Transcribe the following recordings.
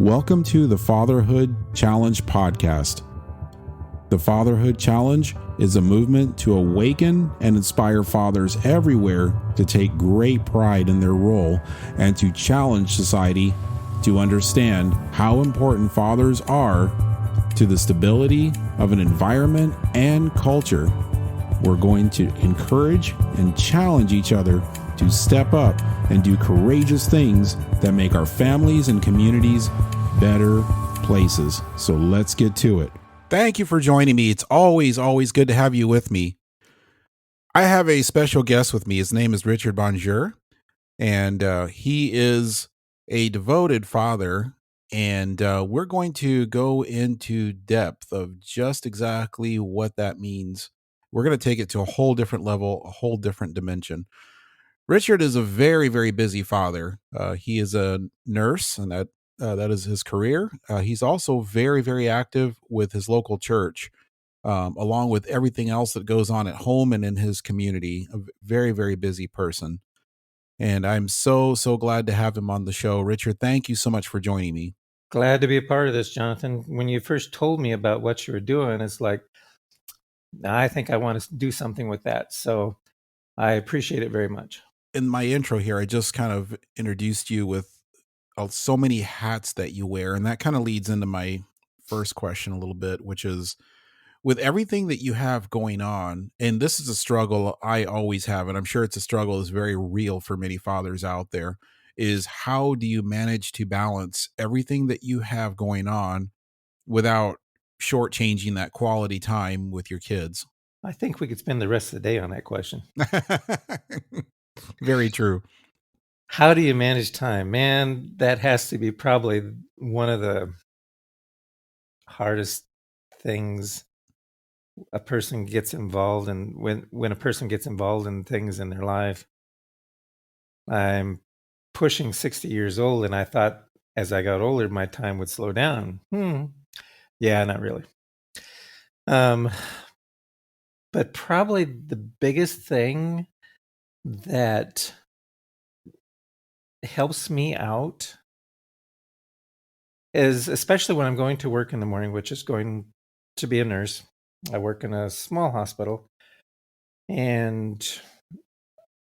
Welcome to the Fatherhood Challenge podcast. The Fatherhood Challenge is a movement to awaken and inspire fathers everywhere to take great pride in their role and to challenge society to understand how important fathers are to the stability of an environment and culture. We're going to encourage and challenge each other to step up and do courageous things that make our families and communities better places. So let's get to it. Thank you for joining me. It's always good to have you with me. I have a special guest with me. His name is Richard Bonjour, and he is a devoted father. And we're going to go into depth of just exactly what that means. We're going to take it to a whole different level, a whole different dimension. Richard is a very busy father. He is a nurse, and that is his career. He's also very active with his local church, along with everything else that goes on at home and in his community. A very busy person. And I'm so glad to have him on the show. Richard, thank you so much for joining me. Glad to be a part of this, Jonathan. When you first told me about what you were doing, it's like, I think I want to do something with that. So I appreciate it very much. In my intro here, I just kind of introduced you with so many hats that you wear. And that kind of leads into my first question a little bit, which is, with everything that you have going on, and this is a struggle I always have, and I'm sure it's a struggle that's very real for many fathers out there, is how do you manage to balance everything that you have going on without shortchanging that quality time with your kids? I think we could spend the rest of the day on that question. Very true. How do you manage time? Man, that has to be probably one of the hardest things a person gets involved in. When a person gets involved in things in their life. I'm pushing 60 years old, and I thought as I got older, my time would slow down. Yeah, not really. But probably the biggest thing that helps me out is, especially when I'm going to work in the morning, which is going to be a nurse. I work in a small hospital, and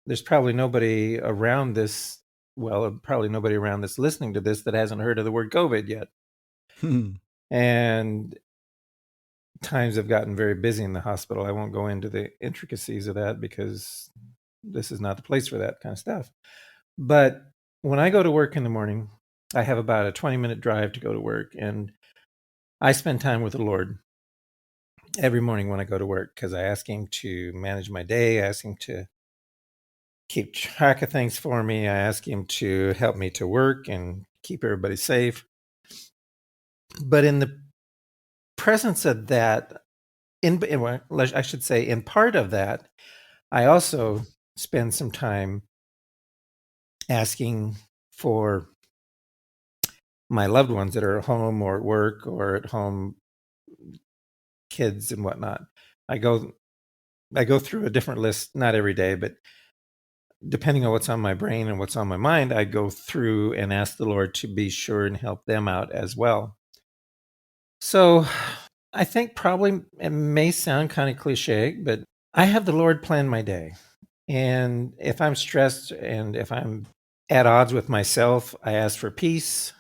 there's probably nobody around this. Well, probably nobody around this listening to this that hasn't heard of the word COVID yet. And times have gotten very busy in the hospital. I won't go into the intricacies of that because this is not the place for that kind of stuff. But when I go to work in the morning, I have about a 20-minute drive to go to work, and I spend time with the Lord every morning when I go to work because I ask him to manage my day. I ask him to keep track of things for me. I ask him to help me to work and keep everybody safe. But in the presence of that, I should say, in part of that, I also spend some time asking for my loved ones that are at home or at work or at home, kids and whatnot. I go through a different list, not every day, but depending on what's on my brain and what's on my mind, I go through and ask the Lord to be sure and help them out as well. So I think probably it may sound kind of cliche, but I have the Lord plan my day. And if I'm stressed and if I'm at odds with myself, I ask for peace.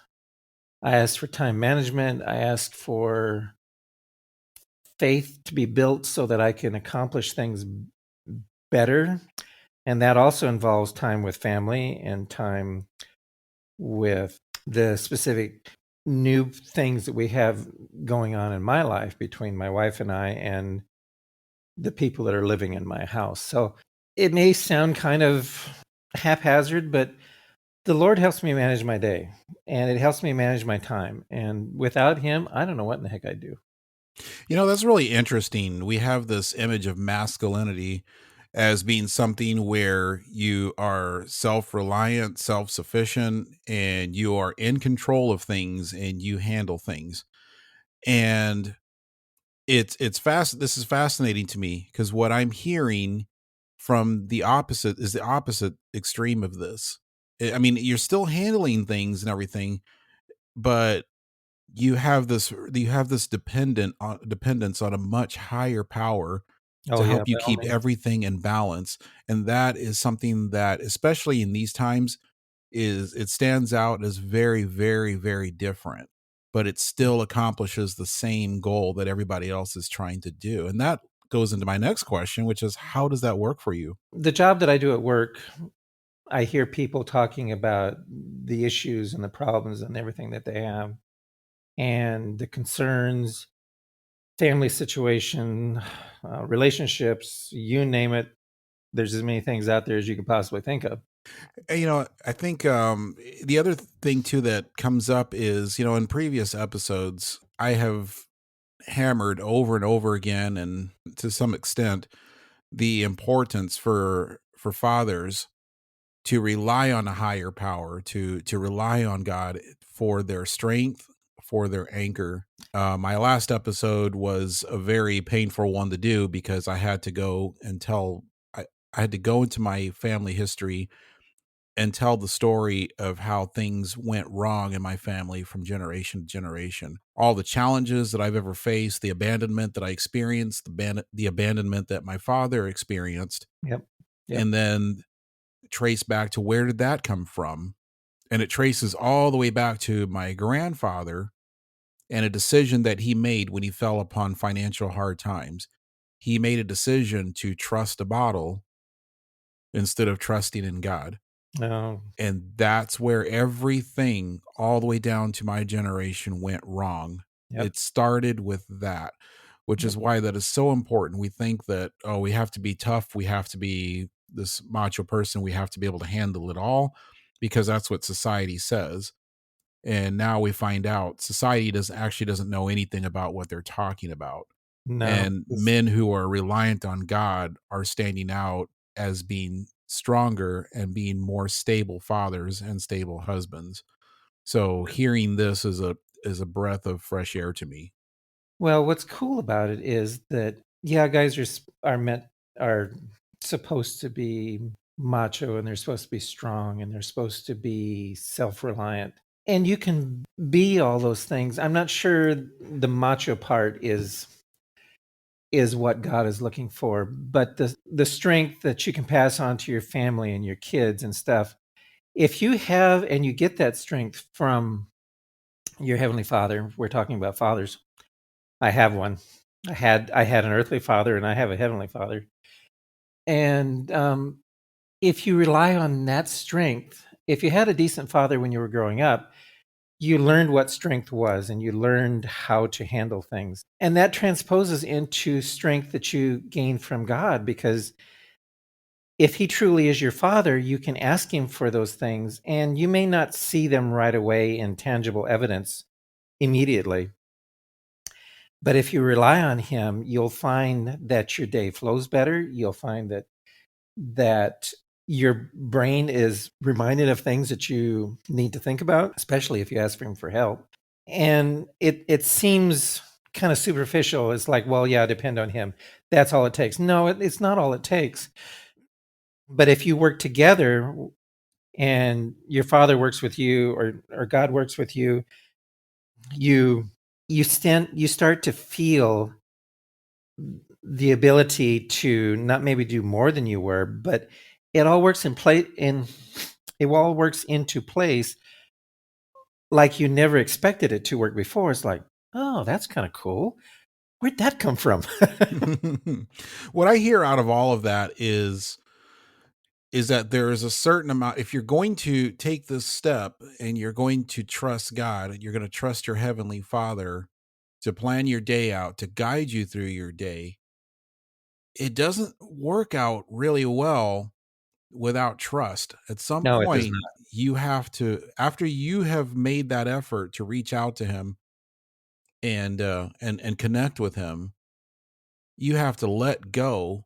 I ask for time management. I ask for faith to be built so that I can accomplish things better. And that also involves time with family and time with the specific new things that we have going on in my life between my wife and I and the people that are living in my house. So it may sound kind of haphazard, but the Lord helps me manage my day, and it helps me manage my time. And without him, I don't know what in the heck I'd do. You know, that's really interesting. We have this image of masculinity as being something where you are self-reliant, self-sufficient, and you are in control of things and you handle things. And it's fast. This is fascinating to me because what I'm hearing from the opposite is the opposite extreme of this. I mean, you're still handling things and everything, but you have this dependence on a much higher power Oh to yeah, help you by all keep means. everything in balance. And that is something that, especially in these times, is it stands out as very, very, very different, but it still accomplishes the same goal that everybody else is trying to do. And that goes into my next question, which is, how does that work for you? The job that I do at work, I hear people talking about the issues and the problems and everything that they have and the concerns, family situation, relationships, you name it. There's as many things out there as you could possibly think of. I think the other thing too that comes up is, in previous episodes, I have hammered over and over again, and to some extent, the importance for fathers to rely on a higher power, to rely on God for their strength, for their anchor. My last episode was a very painful one to do because I had to go and I had to go into my family history and tell the story of how things went wrong in my family from generation to generation. All the challenges that I've ever faced, the abandonment that I experienced, the abandonment that my father experienced, Yep. Yep. and then trace back to where did that come from? And it traces all the way back to my grandfather and a decision that he made when he fell upon financial hard times. He made a decision to trust a bottle instead of trusting in God. No. And that's where everything, all the way down to my generation, went wrong. Yep. It started with that, which Yep. is why that is so important. We think that, oh, we have to be tough. We have to be this macho person. We have to be able to handle it all because that's what society says. And now we find out society doesn't know anything about what they're talking about. No. And men who are reliant on God are standing out as being stronger and being more stable fathers and stable husbands. So hearing this is a breath of fresh air to me. Well, what's cool about it is that yeah, guys are supposed to be macho and they're supposed to be strong and they're supposed to be self-reliant. And you can be all those things. I'm not sure the macho part is what God is looking for, but the strength that you can pass on to your family and your kids and stuff. If you have and you get that strength from your heavenly Father, we're talking about fathers. I have one. I had an earthly father and I have a heavenly father. And if you rely on that strength, if you had a decent father when you were growing up, you learned what strength was and you learned how to handle things. And that transposes into strength that you gain from God because if he truly is your father, you can ask him for those things and you may not see them right away in tangible evidence immediately. But if you rely on him, you'll find that your day flows better. You'll find that your brain is reminded of things that you need to think about, especially if you ask him for help. And it seems kind of superficial. It's like, well, yeah, depend on him. That's all it takes. No, it's not all it takes. But if you work together and your father works with you or God works with you, you you start to feel the ability to not maybe do more than you were, but it all works in play in it all works into place like you never expected it to work before. It's like, oh, that's kind of cool. Where'd that come from? What I hear out of all of that is that there is a certain amount, if you're going to take this step and you're going to trust God and you're going to trust your heavenly Father to plan your day out, to guide you through your day, it doesn't work out really well without trust. At some No, it does point, not. you have to, after you have made that effort to reach out to him and connect with him, you have to let go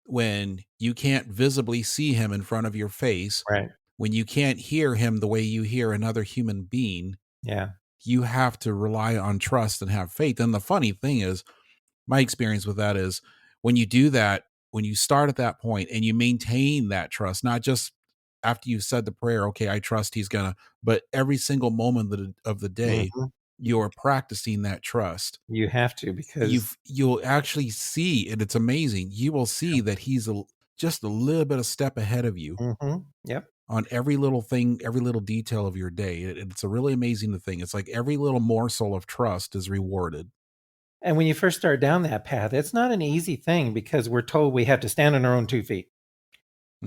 when you can't visibly see him in front of your face, Right. when you can't hear him the way you hear another human being. Yeah. You have to rely on trust and have faith. And the funny thing is, my experience with that is when you do that, when you start at that point and you maintain that trust, not just after you said the prayer, okay, I trust he's gonna, but every single moment of the day, Mhm. you're practicing that trust. You have to because You'll actually see, and it's amazing. You will see that he's just a little bit of step ahead of you Yep. on every little thing, every little detail of your day. It's a really amazing thing. It's like every little morsel of trust is rewarded. And when you first start down that path, it's not an easy thing because we're told we have to stand on our own 2 feet.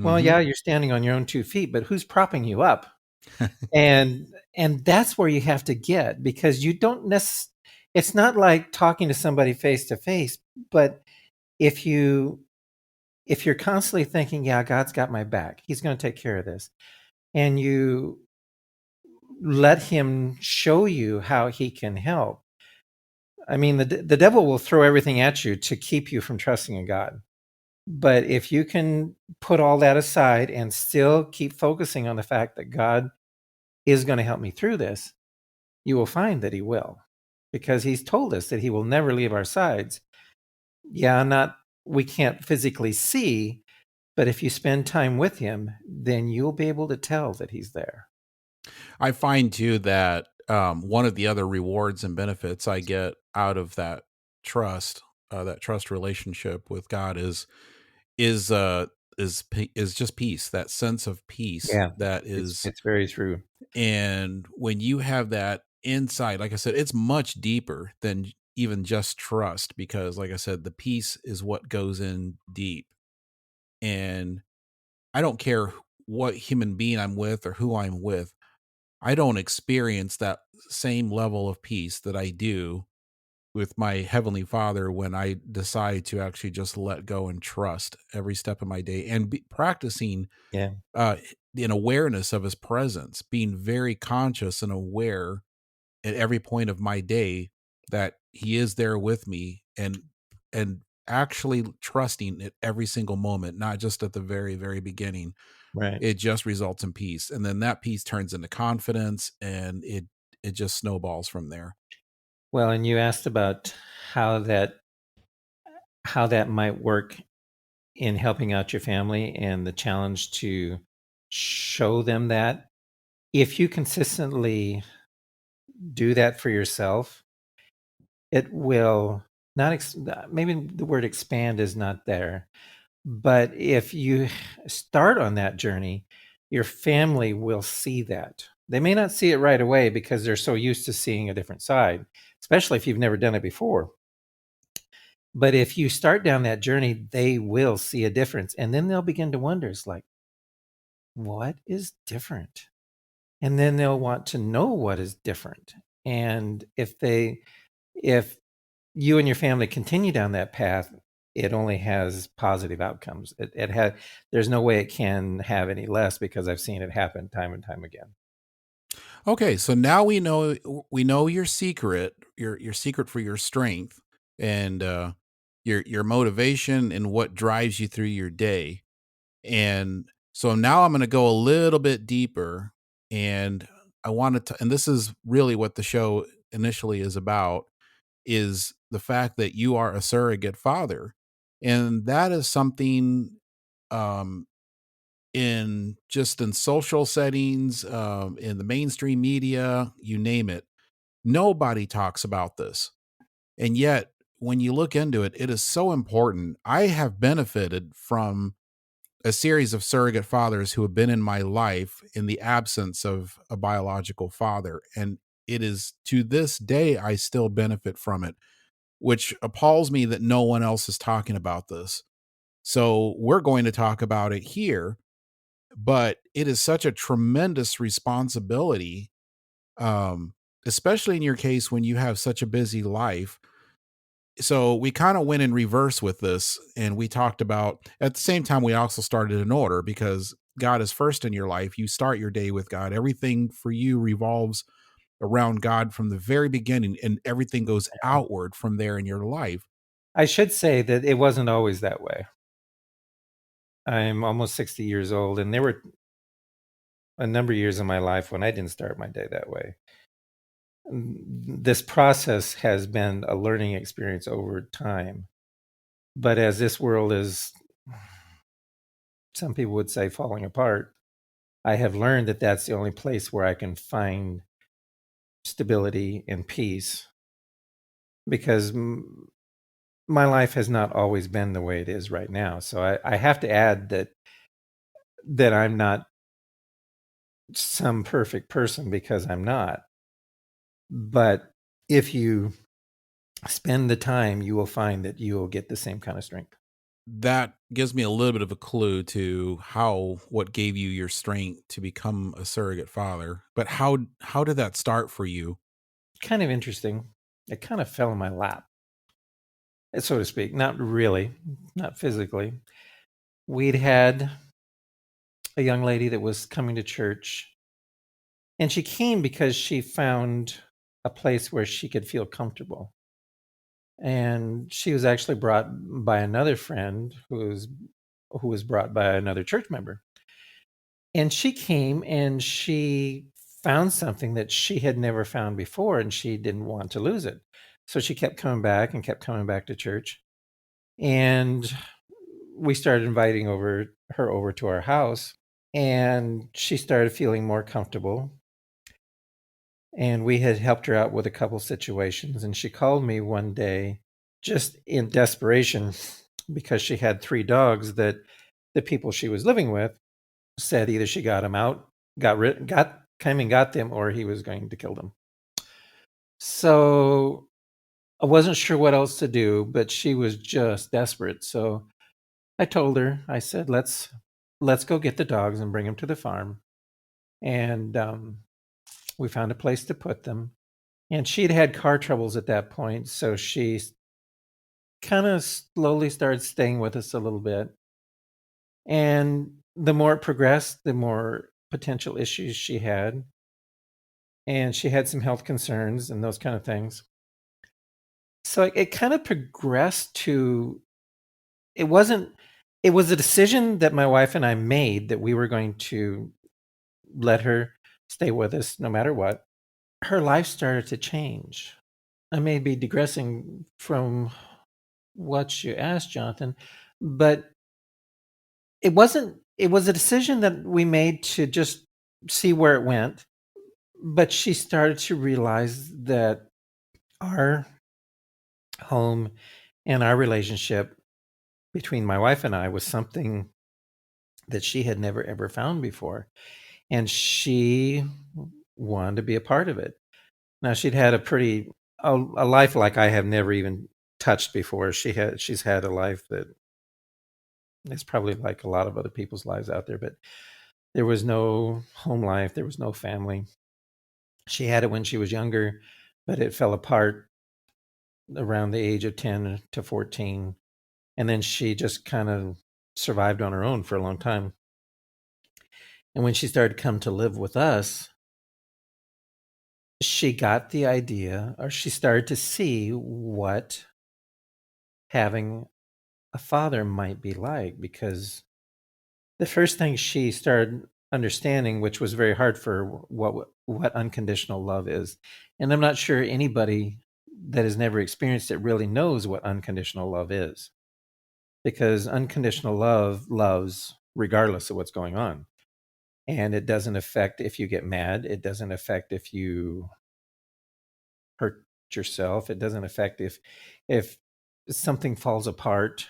Well, Hmm. yeah, you're standing on your own 2 feet, but who's propping you up? And that's where you have to get because you don't it's not like talking to somebody face to face, but if you if you're constantly thinking, yeah, God's got my back, he's going to take care of this, and you let him show you how he can help. I mean, the devil will throw everything at you to keep you from trusting in God. But if you can put all that aside and still keep focusing on the fact that God is going to help me through this, you will find that he will, because he's told us that he will never leave our sides. Yeah, not we can't physically see, but if you spend time with him, then you'll be able to tell that he's there. I find too that one of the other rewards and benefits I get out of that trust relationship with God is uh is just peace, that sense of peace Yeah, that it's is. it's very true. And when you have that insight, like I said, it's much deeper than even just trust, because like I said, the peace is what goes in deep. And I don't care what human being I'm with or who I'm with, I don't experience that same level of peace that I do with my heavenly Father when I decide to actually just let go and trust every step of my day and practicing Yeah, uh, an awareness of his presence, being very conscious and aware at every point of my day that he is there with me, and actually trusting at every single moment, not just at the very, very beginning. right. It just results in peace. And then that peace turns into confidence, and it just snowballs from there. Well, and you asked about how that how that might work in helping out your family and the challenge to show them that. If you consistently do that for yourself, it will not maybe the word expand is not there, but if you start on that journey, your family will see that. They may not see it right away because they're so used to seeing a different side, especially if you've never done it before. But if you start down that journey, they will see a difference. And then they'll begin to wonder, it's like, what is different? And then they'll want to know what is different. And if you and your family continue down that path, it only has positive outcomes. It had there's no way it can have any less because I've seen it happen time and time again. Okay, so now we know your secret, your secret for your strength, and your motivation and what drives you through your day. And so now I'm going to go a little bit deeper, and I wanted to, and this is really what the show initially is about, is the fact that you are a surrogate father. And that is something, um, in social settings, in the mainstream media, you name it, nobody talks about this. And yet, when you look into it, it is so important. I have benefited from a series of surrogate fathers who have been in my life in the absence of a biological father. And it is to this day, I still benefit from it, which appalls me that no one else is talking about this. So we're going to talk about it here, but it is such a tremendous responsibility, um, especially in your case when you have such a busy life. So we kind of went in reverse with this, and we talked about, at the same time we also started in order, because God is first in your life. You start your day with God. Everything for you revolves around God from the very beginning, and everything goes outward from there in your life. I should say that it wasn't always that way. I'm almost 60 years old, and there were a number of years in my life when I didn't start my day that way. This process has been a learning experience over time. But as this world is, some people would say, falling apart, I have learned that that's the only place where I can find stability and peace, because my life has not always been the way it is right now. So I have to add that I'm not some perfect person, because I'm not. But if you spend the time, you will find that you will get the same kind of strength. That gives me a little bit of a clue to what gave you your strength to become a surrogate father. But how did that start for you? Kind of interesting. It kind of fell in my lap, so to speak. Not really, not physically. We'd had a young lady that was coming to church, and she came because she found a place where she could feel comfortable. And she was actually brought by another friend who was brought by another church member. And she came and she found something that she had never found before, and she didn't want to lose it. So she kept coming back and kept coming back to church. And we started inviting her over to our house, and she started feeling more comfortable. And we had helped her out with a couple situations. And she called me one day just in desperation, because she had 3 dogs that the people she was living with said either she got them out, came and got them, or he was going to kill them. So I wasn't sure what else to do, but she was just desperate. So I told her, I said, let's go get the dogs and bring them to the farm. And we found a place to put them. And she'd had car troubles at that point, so she kind of slowly started staying with us a little bit. And the more it progressed, the more potential issues she had. And she had some health concerns and those kind of things. So it kind of progressed to, it wasn't, it was a decision that my wife and I made, that we were going to let her stay with us no matter what. Her life started to change. I may be digressing from what you asked, Jonathan, but it was a decision that we made to just see where it went. But she started to realize that our home and our relationship between my wife and I was something that she had never ever found before, and she wanted to be a part of it. Now, she'd had a life like I have never even touched before. She's had a life that is probably like a lot of other people's lives out there, but there was no home life, there was no family. She had it when she was younger, but it fell apart around the age of 10 to 14. And then she just kind of survived on her own for a long time. And when she started to come to live with us, she got the idea, or she started to see what having a father might be like. Because the first thing she started understanding, which was very hard for her, what unconditional love is. And I'm not sure anybody that has never experienced it really knows what unconditional love is, because unconditional love loves regardless of what's going on. And it doesn't affect if you get mad. It doesn't affect if you hurt yourself. It doesn't affect if something falls apart.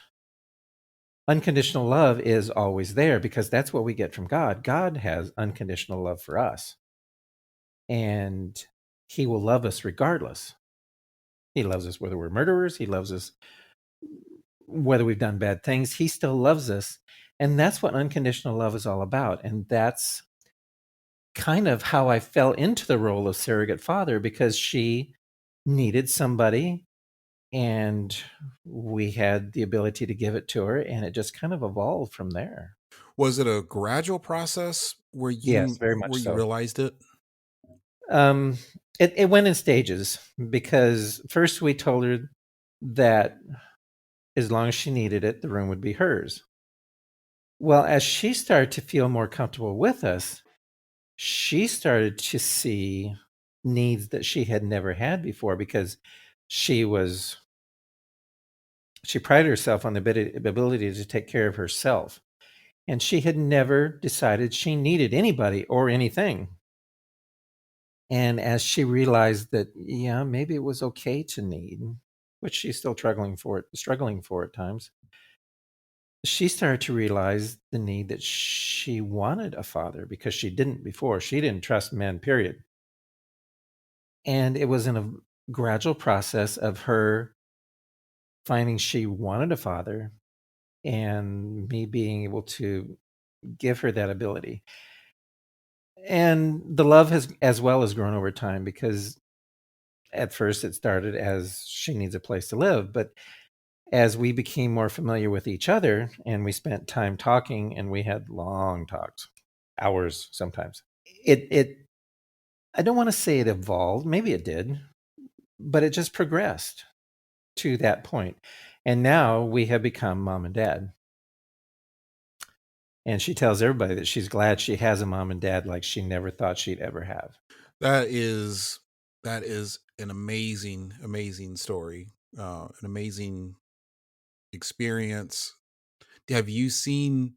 Unconditional love is always there, because that's what we get from God. God has unconditional love for us, and he will love us regardless. He loves us whether we're murderers. He loves us whether we've done bad things. He still loves us. And that's what unconditional love is all about. And that's kind of how I fell into the role of surrogate father, because she needed somebody, and we had the ability to give it to her, and it just kind of evolved from there. Was it a gradual process where Yes, you very much so. realized it? Um, it went in stages, because first we told her that as long as she needed it, the room would be hers. Well, as she started to feel more comfortable with us, she started to see needs that she had never had before, because she was she prided herself on the ability to take care of herself. And she had never decided she needed anybody or anything. And as she realized that, yeah, maybe it was okay to need, which she's still struggling for at times, she started to realize the need that she wanted a father because she didn't before. She didn't trust men, period. And it was in a gradual process of her finding she wanted a father and me being able to give her that ability. And the love has as well as grown over time because at first it started as she needs a place to live, but as we became more familiar with each other and we spent time talking and we had long talks, hours sometimes. It I don't want to say it evolved, maybe it did, but it just progressed to that point. And now we have become mom and dad. And she tells everybody that she's glad she has a mom and dad like she never thought she'd ever have. That is that is an amazing, amazing story. An amazing experience. Have you seen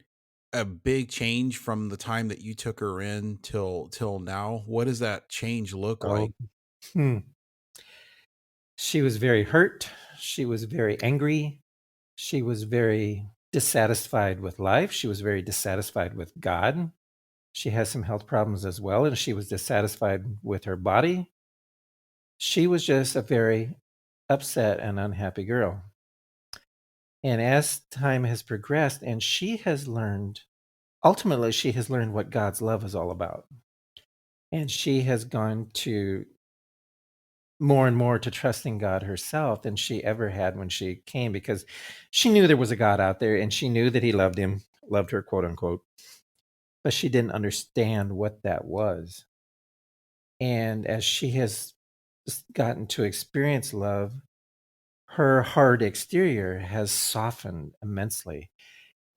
a big change from the time that you took her in till now? What does that change look Oh, like? hmm. She was very hurt. She was very angry. She was very dissatisfied with life. She was very dissatisfied with God. She has some health problems as well, and she was dissatisfied with her body. She was just a very upset and unhappy girl. And as time has progressed, and she has learned, ultimately, she has learned what God's love is all about. And she has gone to more and more to trusting God herself than she ever had when she came because she knew there was a God out there and she knew that he loved her, quote unquote, but she didn't understand what that was. And as she has gotten to experience love, her hard exterior has softened immensely.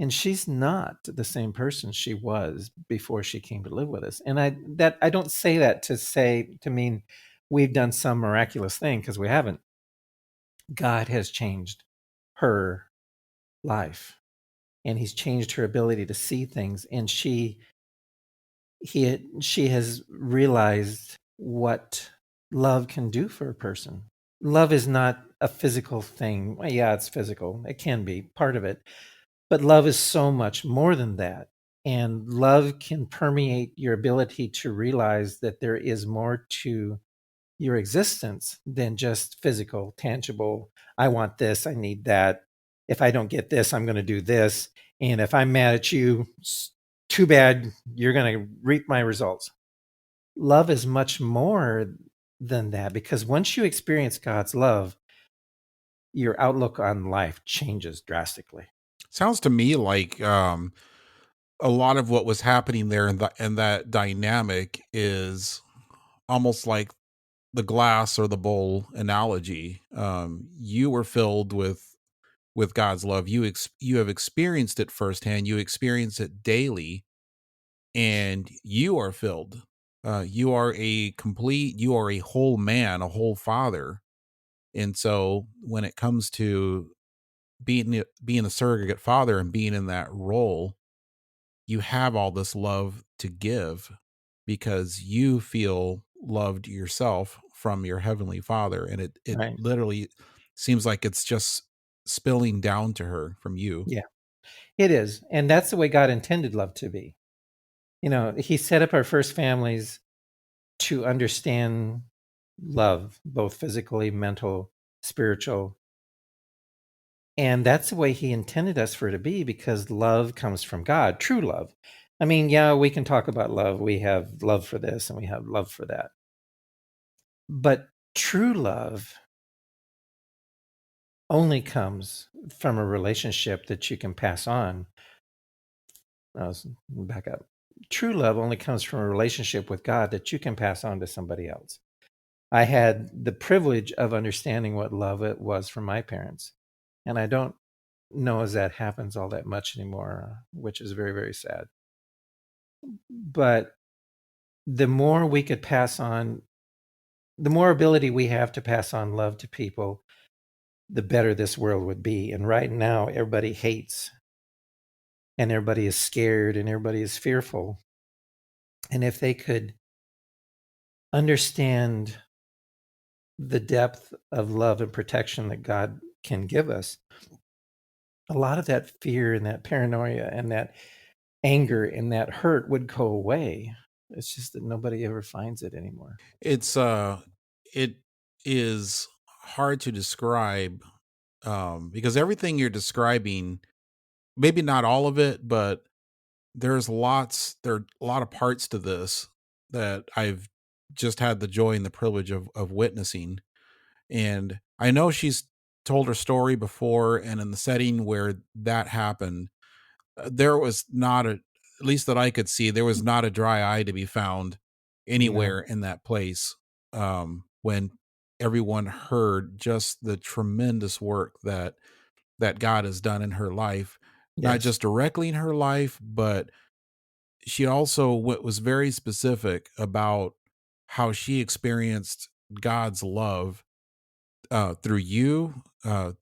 And she's not the same person she was before she came to live with us. And I don't say that to mean we've done some miraculous thing because we haven't. God has changed her life and he's changed her ability to see things and she has realized what love can do for a person. Love is not a physical thing. Well, yeah, it's physical. It can be part of it. But love is so much more than that. And love can permeate your ability to realize that there is more to your existence than just physical, tangible. I want this, I need that. If I don't get this, I'm going to do this. And if I'm mad at you, too bad, you're going to reap my results. Love is much more than that because once you experience God's love, your outlook on life changes drastically. Sounds to me like a lot of what was happening there in that dynamic is almost like the glass or the bowl analogy. You were filled with God's love. You have experienced it firsthand. You experience it daily, and you are filled. You are a complete. You are a whole man, a whole father. And so, when it comes to being a surrogate father and being in that role, you have all this love to give because you feel loved yourself from your heavenly father, and it Right. literally seems like it's just spilling down to her from you. Yeah, it is. And that's the way God intended love to be. You know, he set up our first families to understand love, both physically, mental, spiritual. And that's the way he intended us for it to be because love comes from God, true love. I mean, yeah, we can talk about love. We have love for this and we have love for that. But true love only comes from a relationship that you can pass on. Let's back up. True love only comes from a relationship with God that you can pass on to somebody else. I had the privilege of understanding what love it was from my parents. And I don't know as that happens all that much anymore, which is very, very sad. But the more we could pass on, the more ability we have to pass on love to people, the better this world would be. And right now, everybody hates and everybody is scared and everybody is fearful. And if they could understand the depth of love and protection that God can give us, a lot of that fear and that paranoia and that anger and that hurt would go away. It's just that nobody ever finds it anymore. It's it is hard to describe, because everything you're describing, maybe not all of it, but there are a lot of parts to this that I've just had the joy and the privilege of witnessing. And I know she's told her story before, and in the setting where that happened, there was not a, at least that I could see, there was not a dry eye to be found No. anywhere in that place. When everyone heard just the tremendous work that God has done in her life, not Yes. just directly in her life, but she also was very specific about how she experienced God's love, through you,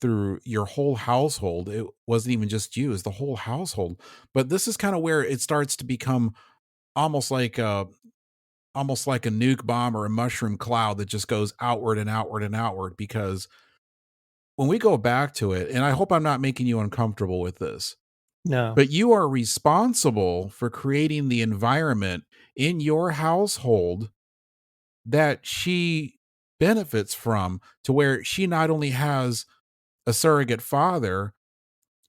through your whole household. It wasn't even just you, it's the whole household. But this is kind of where it starts to become almost like a almost like a nuke bomb or a mushroom cloud that just goes outward and outward and outward. Because when we go back to it, and I hope I'm not making you uncomfortable with this, No. but you are responsible for creating the environment in your household that she benefits from, to where she not only has a surrogate father,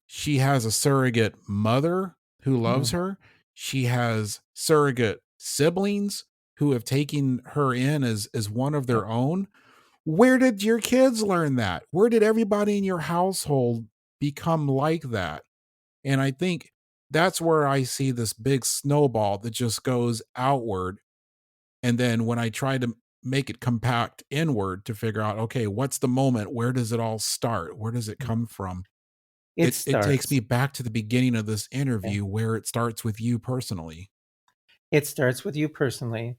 she has a surrogate mother who loves Mm. her. She has surrogate siblings who have taken her in as one of Yep. their own. Where did your kids learn that? Where did everybody in your household become like that? And I think that's where I see this big snowball that just goes outward. And then when I try to make it compact inward to figure out, okay, what's the moment? Where does it all start? Where does it come from? It It takes starts. me back to the beginning of this Yeah. interview where it starts with you personally. It starts with you personally.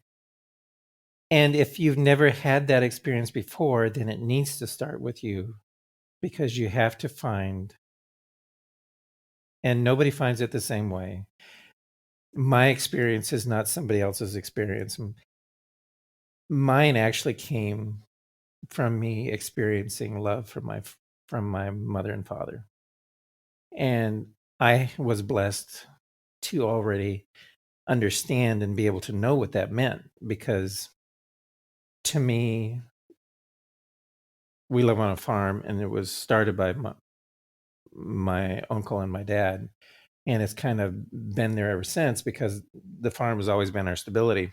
And if you've never had that experience before, then it needs to start with you, because you have to find, and nobody finds it the same way. My experience is not somebody else's experience. Mine actually came from me experiencing love from my mother and father. And I was blessed to already understand and be able to know what that meant, because to me, we live on a farm and it was started by my uncle and my dad. And it's kind of been there ever since, because the farm has always been our stability.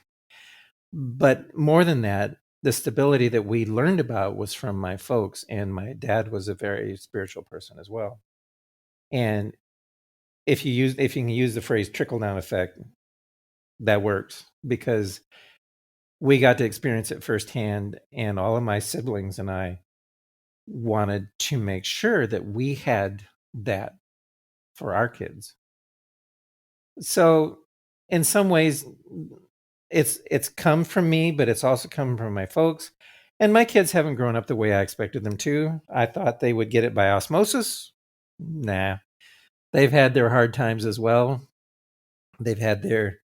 But more than that, the stability that we learned about was from my folks. And my dad was a very spiritual person as well. And if you can use the phrase trickle down effect, that works, because we got to experience it firsthand. And all of my siblings and I wanted to make sure that we had that for our kids. So in some ways, it's come from me, but it's also come from my folks. And my kids haven't grown up the way I expected them to. I thought they would get it by osmosis. Nah. They've had their hard times as well. They've had their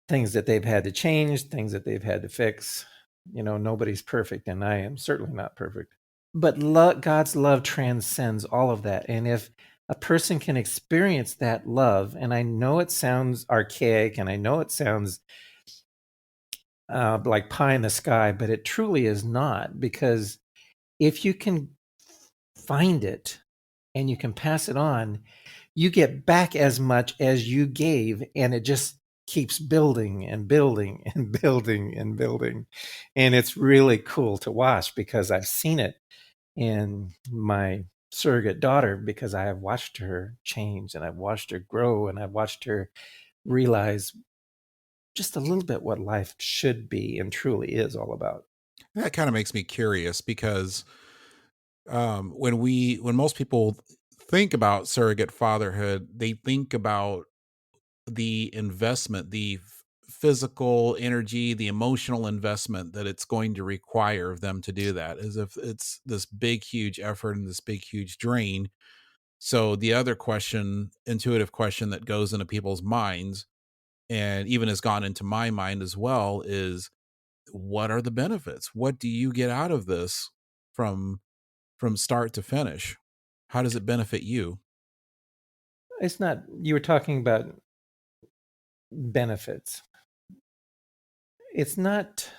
things that they've had to change, things that they've had to fix. Nobody's perfect, and I am certainly not perfect. But God's love transcends all of that. And if a person can experience that love, and I know it sounds archaic and I know it sounds like pie in the sky, but it truly is not, because if you can find it and you can pass it on, you get back as much as you gave, and it just keeps building and building and building and building. And it's really cool to watch, because I've seen it in my surrogate daughter, because I have watched her change and I've watched her grow and I've watched her realize just a little bit what life should be and truly is all about. That kind of makes me curious because, when most people think about surrogate fatherhood, they think about the investment, the physical energy, the emotional investment that it's going to require of them to do that, as if it's this big, huge effort and this big, huge drain. So the other question, intuitive question that goes into people's minds, and even has gone into my mind as well, is what are the benefits? What do you get out of this from start to finish? How does it benefit you? It's not, you were talking about benefits. It's not,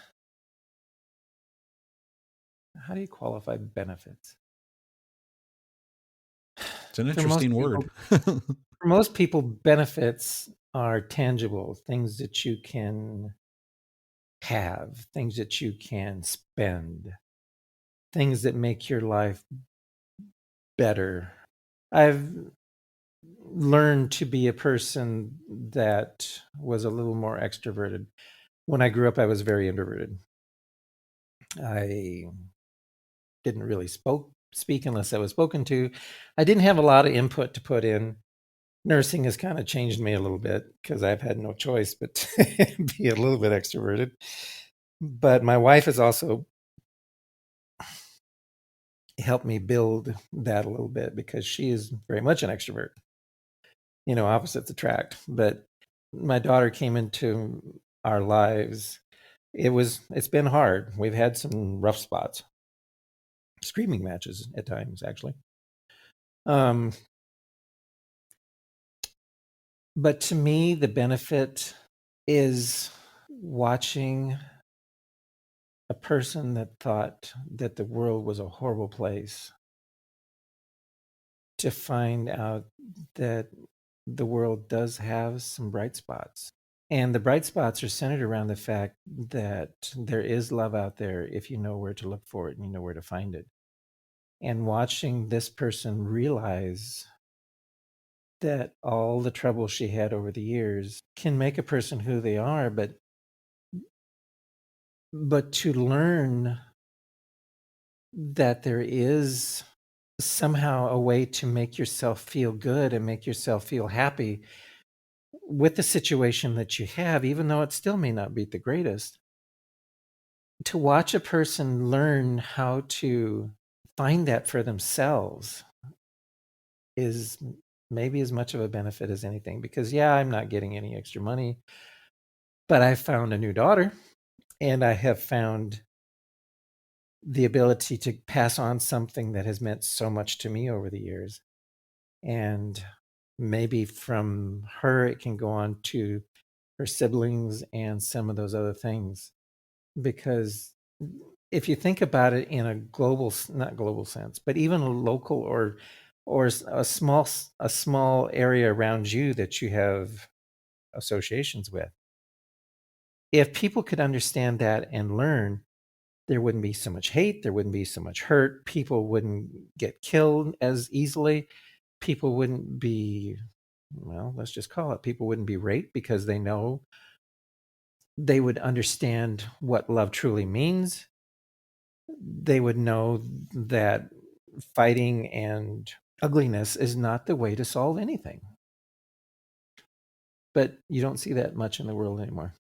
how do you qualify benefits? It's an For most interesting people, word. benefits are tangible, things that you can have, things that you can spend, things that make your life better. I've learned to be a person that was a little more extroverted. When I grew up, I was very introverted. I didn't really speak unless I was spoken to. I didn't have a lot of input to put in. Nursing has kind of changed me a little bit because I've had no choice but to be a little bit extroverted. But my wife has also helped me build that a little bit because she is very much an extrovert. Opposites attract. But my daughter came into our lives. It's been hard. We've had some rough spots, screaming matches at times, actually. But to me, the benefit is watching a person that thought that the world was a horrible place to find out that the world does have some bright spots. And the bright spots are centered around the fact that there is love out there if you know where to look for it and you know where to find it. And watching this person realize that all the trouble she had over the years can make a person who they are, but to learn that there is somehow a way to make yourself feel good and make yourself feel happy with the situation that you have, even though it still may not be the greatest. To watch a person learn how to find that for themselves is maybe as much of a benefit as anything, because yeah, I'm not getting any extra money, but I found a new daughter and I have found the ability to pass on something that has meant so much to me over the years. And maybe from her, it can go on to her siblings and some of those other things. Because if you think about it in a global, not global sense, but even a local or a small area around you that you have associations with, if people could understand that and learn, there wouldn't be so much hate, there wouldn't be so much hurt, people wouldn't get killed as easily, people wouldn't be, well, let's just call it, people wouldn't be raped because they would understand what love truly means. They would know that fighting and ugliness is not the way to solve anything. But you don't see that much in the world anymore.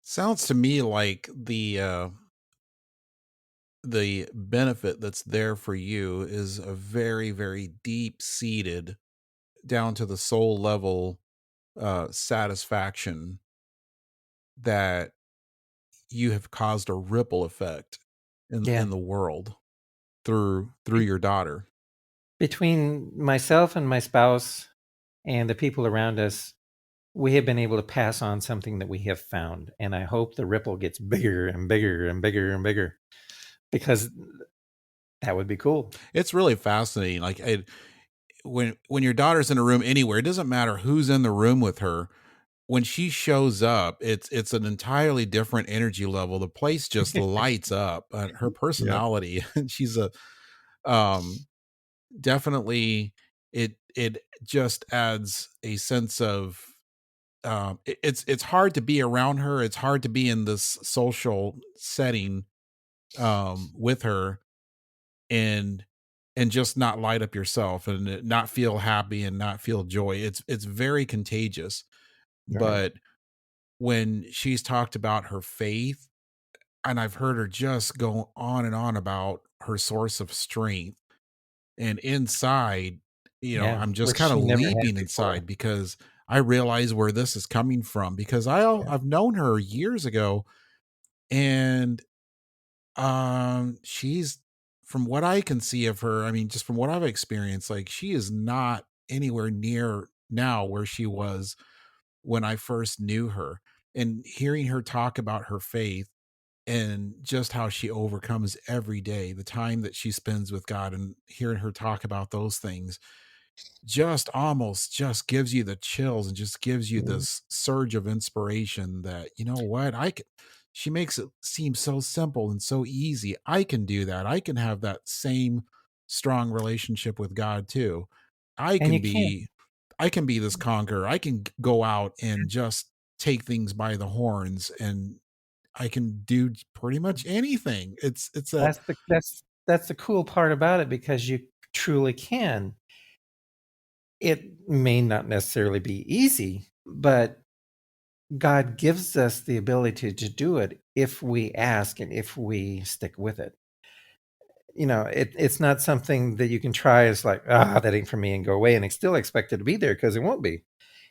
Sounds to me like the benefit that's there for you is a very, very deep seated, down to the soul level satisfaction that you have caused a ripple effect Yeah. in the world through your daughter. Between myself and my spouse and the people around us, we have been able to pass on something that we have found. And I hope the ripple gets bigger and bigger and bigger and bigger, because that would be cool. It's really fascinating. Like when your daughter's in a room anywhere, it doesn't matter who's in the room with her. When she shows up, it's an entirely different energy level. The place just lights up. Her Yep. personality, she's a um definitely, it just adds a sense of it's hard to be around her. It's hard to be in this social setting with her and just not light up yourself and not feel happy and not feel joy. It's very contagious. Right. But when she's talked about her faith, and I've heard her just go on and on about her source of strength, and inside Yeah, I'm just which kind of she never had leaping before. inside because I realize where this is coming from because Yeah. I've known her years ago, and she's, from what I can see of her, I mean, just from what I've experienced, like, she is not anywhere near now where she was when I first knew her. And hearing her talk about her faith and just how she overcomes every day, the time that she spends with God, and hearing her talk about those things just almost just gives you the chills and just gives you Mm. this surge of inspiration that, you know what, I can, she makes it seem so simple and so easy. I can do that. I can have that same strong relationship with God too. I And can you can't. be I can be this conqueror. I can go out and just take things by the horns, and I can do pretty much anything. It's that. That's the cool part about it because you truly can. It may not necessarily be easy, but God gives us the ability to do it if we ask and if we stick with it. It's not something that you can try as like, that ain't for me and go away and still expect it to be there because it won't be.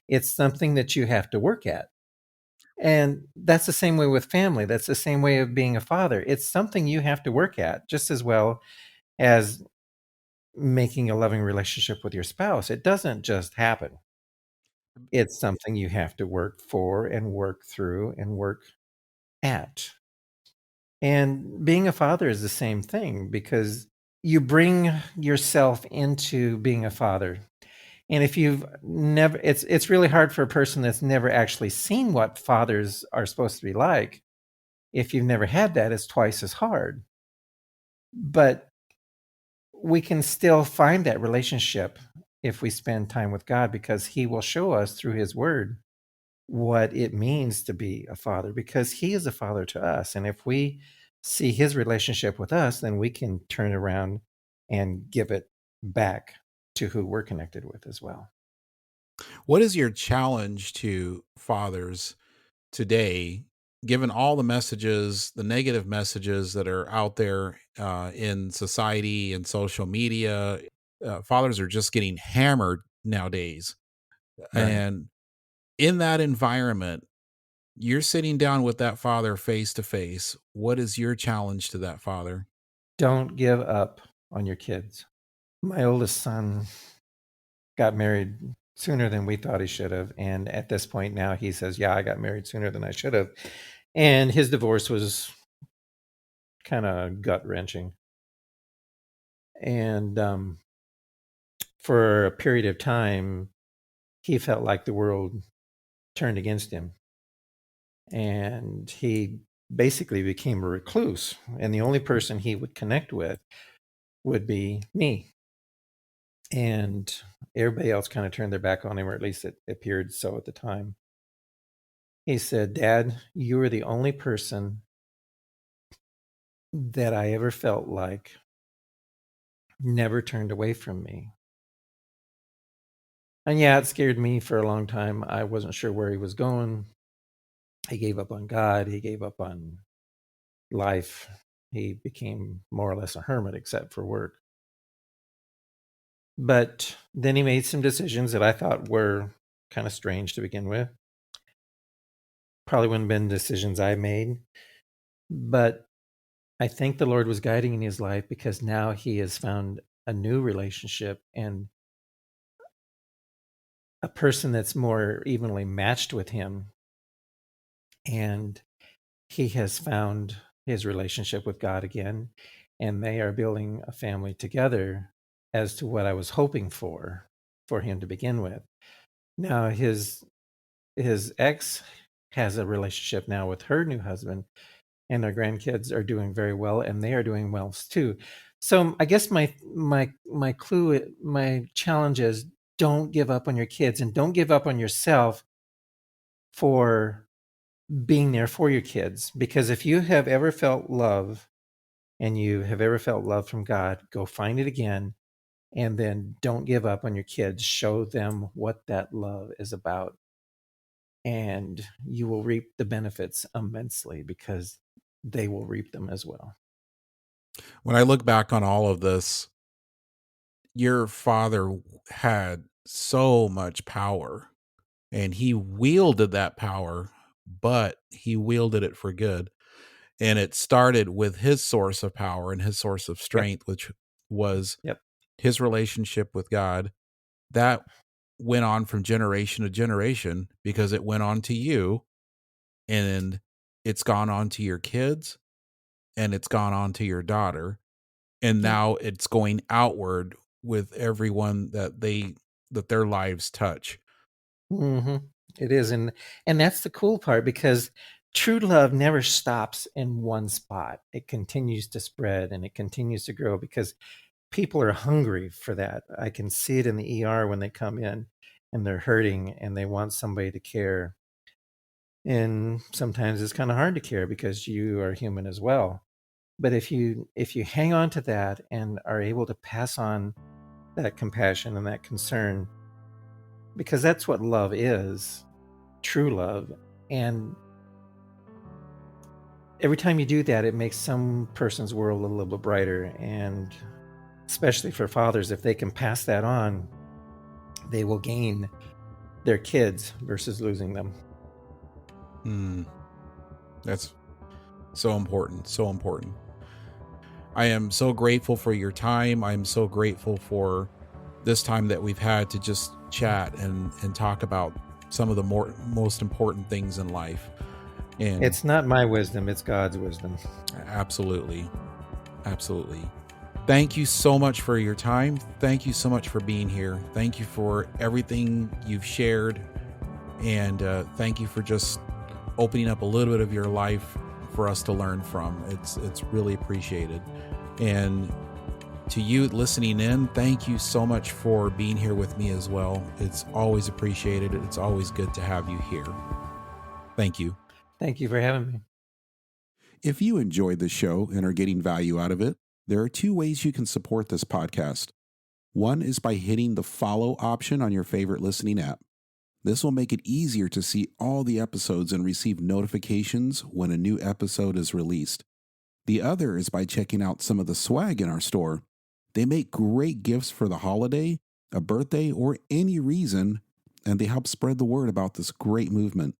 It's something that you have to work at. And that's the same way with family. That's the same way of being a father. It's something you have to work at just as well as making a loving relationship with your spouse. It doesn't just happen. It's something you have to work for and work through and work at. And being a father is the same thing because you bring yourself into being a father. And if you've never, it's really hard for a person that's never actually seen what fathers are supposed to be like. If you've never had that, it's twice as hard. But we can still find that relationship if we spend time with God because He will show us through His Word what it means to be a father because He is a father to us. And if we see His relationship with us, then we can turn around and give it back to who we're connected with as well. What is your challenge to fathers today, given all the messages, the negative messages that are out there in society and social media? Fathers are just getting hammered nowadays. Right. And in that environment, you're sitting down with that father face to face. What is your challenge to that father? Don't give up on your kids. My oldest son got married sooner than we thought he should have. And at this point now, he says, yeah, I got married sooner than I should have. And his divorce was kind of gut wrenching. And for a period of time, he felt like the world turned against him. And he basically became a recluse. And the only person he would connect with would be me. And everybody else kind of turned their back on him, or at least it appeared so at the time. He said, Dad, you were the only person that I ever felt like never turned away from me. And yeah, it scared me for a long time. I wasn't sure where he was going. He gave up on God. He gave up on life. He became more or less a hermit, except for work. But then he made some decisions that I thought were kind of strange to begin with. Probably wouldn't have been decisions I made. But I think the Lord was guiding in his life because now he has found a new relationship and a person that's more evenly matched with him. And he has found his relationship with God again. And they are building a family together as to what I was hoping for him to begin with. Now his ex has a relationship now with her new husband, and their grandkids are doing very well, and they are doing well too. So I guess my challenge is don't give up on your kids and don't give up on yourself for being there for your kids. Because if you have ever felt love and you have ever felt love from God, go find it again. And then don't give up on your kids. Show them what that love is about. And you will reap the benefits immensely because they will reap them as well. When I look back on all of this, your father had so much power and he wielded that power, but he wielded it for good. And it started with his source of power and his source of Yep. strength, which was Yep. his relationship with God. That went on from generation to generation because it went on to you, and it's gone on to your kids, and it's gone on to your daughter, and Yep. now it's going outward with everyone that their lives touch. hmm It is, and that's the cool part, because true love never stops in one spot. It continues to spread and it continues to grow because people are hungry for that. I can see it in the ER when they come in and they're hurting and they want somebody to care. And sometimes it's kind of hard to care because you are human as well. But if you hang on to that and are able to pass on that compassion and that concern, because that's what love is, true love. And every time you do that, it makes some person's world a little bit brighter. And especially for fathers, if they can pass that on, they will gain their kids versus losing them. That's so important. So important. I am so grateful for your time. I'm so grateful for this time that we've had to just chat and talk about some of the most important things in life. And It's not my wisdom, it's God's wisdom. absolutely. Absolutely. Thank you so much for your time. Thank you so much for being here. Thank you for everything you've shared. And thank you for just opening up a little bit of your life for us to learn from. It's really appreciated. And to you listening in, thank you so much for being here with me as well. It's always appreciated. It's always good to have you here. Thank you. Thank you for having me. If you enjoyed the show and are getting value out of it, there are 2 ways you can support this podcast. One is by hitting the follow option on your favorite listening app. This will make it easier to see all the episodes and receive notifications when a new episode is released. The other is by checking out some of the swag in our store. They make great gifts for the holiday, a birthday, or any reason, and they help spread the word about this great movement.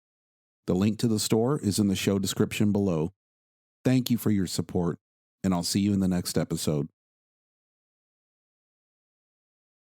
The link to the store is in the show description below. Thank you for your support, and I'll see you in the next episode.